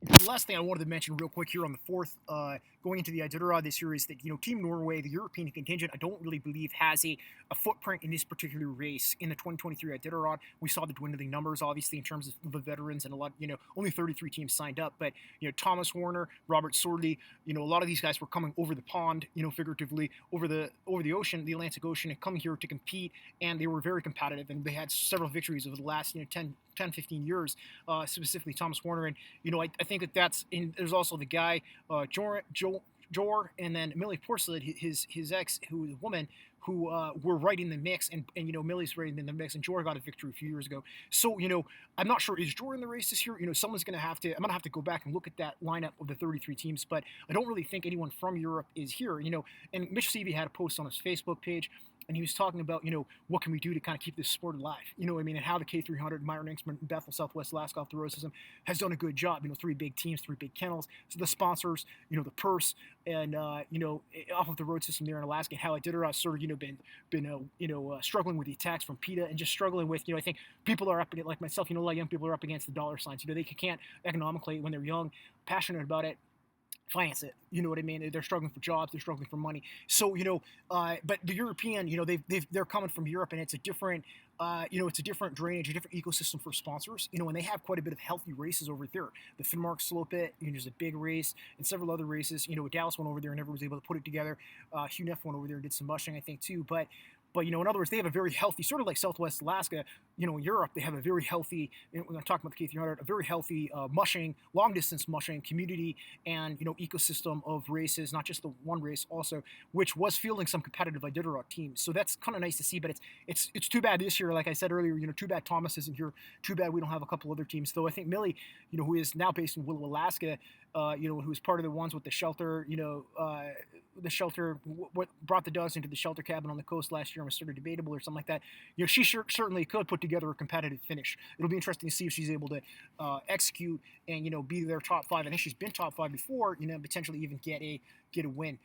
The last thing I wanted to mention real quick here on the fourth, going into the Iditarod this year is that, Team Norway, the European contingent, I don't really believe has a footprint in this particular race in the 2023 Iditarod. We saw the dwindling numbers, obviously, in terms of the veterans, and a lot, only 33 teams signed up. But, Thomas Warner, Robert Swordley, a lot of these guys were coming over the pond, figuratively, over the ocean, the Atlantic Ocean, and coming here to compete, and they were very competitive, and they had several victories over the last, 10, 15 years, specifically Thomas Warner. And I think that's in. There's also the guy, Jor, and then mille porslid, his ex, who was a woman, who were right in the mix, and Millie's right in the mix, and Jor got a victory a few years ago. So I'm not sure, is Jor in the race this year. Someone's gonna have to. I'm gonna have to go back and look at that lineup of the 33 teams, but I don't really think anyone from Europe is here. And Mitch Seavey had a post on his Facebook page, and he was talking about, what can we do to kind of keep this sport alive? And how the K300, Myron Inksman, Bethel, Southwest Alaska Off the Road System has done a good job. Three big teams, three big kennels, so the sponsors, the purse, and off of the road system there in Alaska. And how Iditarod sort of been struggling with the attacks from PETA, and just struggling with, I think people are up against, like myself, a lot of young people are up against the dollar signs. They can't economically, when they're young, passionate about it, finance it. You know what I mean? They're struggling for jobs. They're struggling for money. So but the European, they're coming from Europe, and it's a different, it's a different drainage, a different ecosystem for sponsors. And they have quite a bit of healthy races over there. The Finnmark Slope It, there's a big race, and several other races. Dallas went over there and never was able to put it together. Hugh Neff went over there and did some mushing, I think, too. But in other words, they have a very healthy, sort of like Southwest Alaska, in Europe, they have a very healthy, when I'm talking about the K300, a very healthy mushing, long distance mushing community, and ecosystem of races, not just the one race also, which was fielding some competitive Iditarod teams. So that's kind of nice to see. But it's too bad this year, like I said earlier, too bad Thomas isn't here. Too bad we don't have a couple other teams. Though I think Millie, who is now based in Willow, Alaska, who's part of the ones with the shelter, what brought the dogs into the shelter cabin on the coast last year and was sort of debatable or something like that. She certainly could put together a competitive finish. It'll be interesting to see if she's able to execute and be their top five. I think she's been top five before. Potentially even get a win.